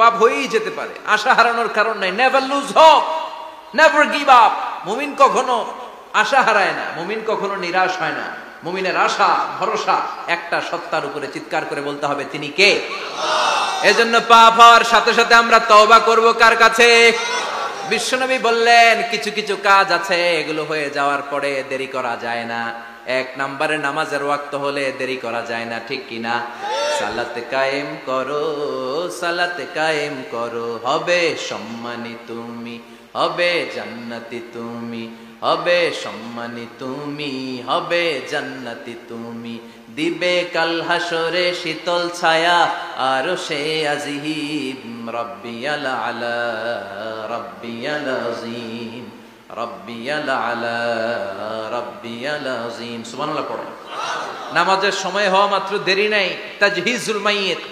পাপ হয়েই যেতে পারে, আশা হারানোর কারণ নাই। Never lose hope, never give up. মুমিন কখনো আশা হারায় না, মুমিন কখনো নিরাশ হয় না। মুমিনের আশা ভরসা একটা সত্তার উপরে। চিৎকার করে বলতে হবে, তিনি কে? এজন্য পাপ হওয়ার সাথে সাথে আমরা তওবা করব কার কাছে? বিশ্বনবী বললেন কিছু কিছু কাজ আছে এগুলো হয়ে যাওয়ার পরে দেরি করা যায় না। এক নম্বরে নামাজের ওয়াক্ত হলে দেরি করা যায় না, ঠিক কিনা? সালাত কায়েম করো, সালাত কায়েম করো, হবে সম্মানী তুমি, হবে জান্নাতি তুমি, হবে সম্মানী তুমি, হবে জান্নাতি তুমি। দিবে কাল হাসরে শীতল ছায়া আরশে আজিম, রব্বিয়াল আলা রব্বিয়াল আযীম, রব্বিয়াল আলা রব্বিয়াল আযীম। সুবহানাল্লাহ পড়ো। নামাজের সময় হওয়া মাত্র দেরি নাই। তাজহিজুল মাইয়িত,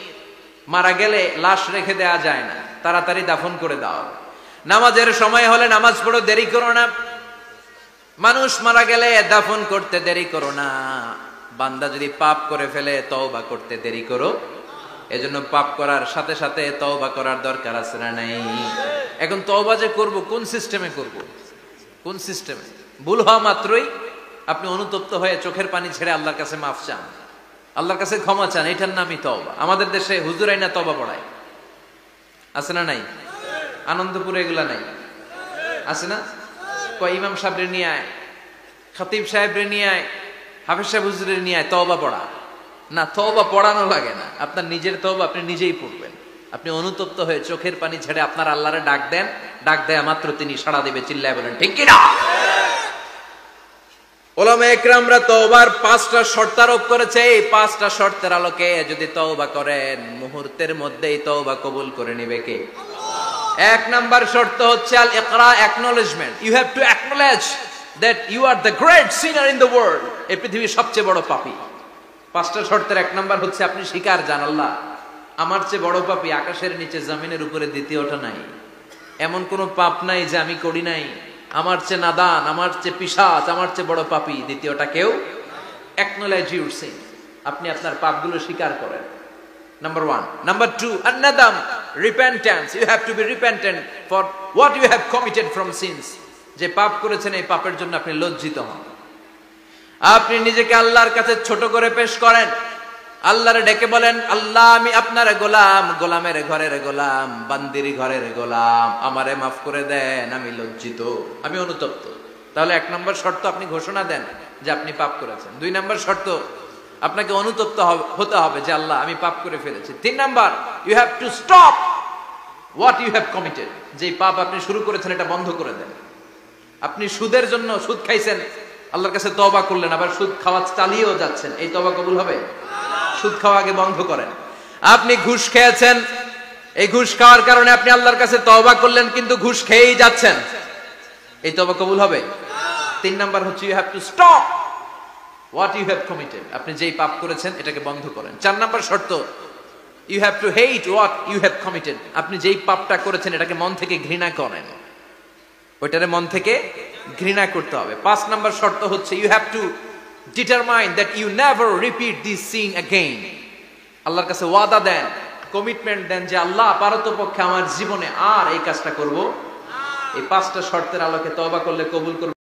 মারা গেলে লাশ রেখে দেয়া যায় না, তাড়াতাড়ি দাফন করে দাও। নামাজের সময় হলে নামাজ পড়ো, দেরি করো না। মানুষ মারা গেলে দাফন করতে দেরি করো না। বান্দা যদি পাপ করে ফেলে তওবা করতে দেরি করো। এজন্য পাপ করার সাথে সাথে তওবা করার দরকার আছে না নাই? এখন তওবা যে করব কোন সিস্টেমে করব? কোন সিস্টেমে? ভুল হওয়া মাত্রই আপনি অনুতপ্ত হয়ে চোখের পানি ছেড়ে আল্লাহর কাছে মাফ চান, আল্লাহর কাছে ক্ষমা চান, এটার নামই তওবা। আমাদের দেশে হুজুরাই না তওবা পড়ায়, আছে না নাই? আনন্দপুরে এগুলা নাই, আছে না? কয় ইমাম সাহেবরে নিয়ে আয়, খতিব সাহেবরে নিয়ে আয়, হাফেজ সাহেব হুজুরের নিয়ে আয়, তওবা পড়া। না, তওবা পড়ানো লাগে না। আপনার নিজের তওবা আপনি নিজেই পড়বেন। আপনি অনুতপ্ত হয়ে চোখের পানি ছেড়ে আপনার আল্লাহরে ডাক দেন, ডাক দেয়া মাত্র তিনি সাড়া দিবে। চিল্লায় বলেন ঠিক কি না? উলামা ইকরামরা তওবার 5টা শর্ত আরোপ করেছে। এই 5টা শর্তের আলোকে যদি তওবা করেন মুহূর্তের মধ্যেই তওবা কবুল করে নেবে কে? আল্লাহ। 1 নাম্বার শর্ত হচ্ছে আল ইকরা, acknowledgement. You have to acknowledge that you are the great sinner in the world. এই পৃথিবীর সবচেয়ে বড় পাপী। 5টা শর্তের 1 নাম্বার হচ্ছে আপনি স্বীকার জান, আল্লাহ আমার চেয়ে বড় পাপী আকাশের নিচে জমিনের উপরে দ্বিতীয়টা নাই। এমন কোন পাপ নাই যে আমি করি নাই। আমার চেয়ে নাদান, আমার চেয়ে পিশাচ, আমার চেয়ে বড় পাপী দ্বিতীয়টা কেউ। অ্যাকনলেজ ইউর সিন, আপনি আপনার পাপগুলো স্বীকার করেন। নাম্বার 1। নাম্বার 2, আন-নাদাম, repentance. You have to be repentant for what you have committed from sins. যে পাপ করেছেন এই পাপের জন্য আপনি লজ্জিত হন। আপনি নিজেকে আল্লাহর কাছে ছোট করে পেশ করেন, আল্লাহরে ডেকে বলেন, আল্লাহ আমি আপনার গোলাম, গোলামের ঘরের গোলাম, বান্দির ঘরের গোলাম, আমারে মাফ করে দেন, আমি লজ্জিত, আমি অনুতপ্ত। তাহলে 1 নম্বর শর্ত আপনি ঘোষণা দেন যে আপনি পাপ করেছেন। 2 নম্বর শর্ত আপনাকে অনুতপ্ত হতে হবে যে আল্লাহ আমি পাপ করে ফেলেছি। 3 number, you have to stop what you have committed. যে পাপ আপনি শুরু করেছেন এটা বন্ধ করে দেন। আপনি সুদের জন্য সুদ খাইছেন, আল্লাহর কাছে তওবা করলেন, আবার সুদ খাওয়া চালিয়েও যাচ্ছেন, এই তওবা কবুল হবে? সুদ খাওয়া আগে বন্ধ করেন। আপনি ঘুষ খেয়েছেন, এই ঘুষ খাওয়ার কারণে আপনি আল্লাহর কাছে তওবা করলেন কিন্তু ঘুষ খেয়েই যাচ্ছেন, এই তওবা কবুল হবে? 3 নাম্বার হচ্ছে you have to stop what you have committed. আপনি যেই পাপ করেছেন এটাকে বন্ধ করেন। 4 নাম্বার শর্ত, you have to hate what you have committed. আপনি যেই পাপটা করেছেন এটাকে মন থেকে ঘৃণা করেন, ওইটারে মন থেকে ঘৃণা করতে হবে। 5 নাম্বার শর্ত হচ্ছে you have to determine that you never repeat this sin again. আল্লাহর কাছে ওয়াদা দেন, কমিটমেন্ট দেন যে আল্লাহ পারতপক্ষে আমার জীবনে আর এই কাজটা করব। এই 5টা শর্তের আলোকে তওবা করলে কবুল করবে।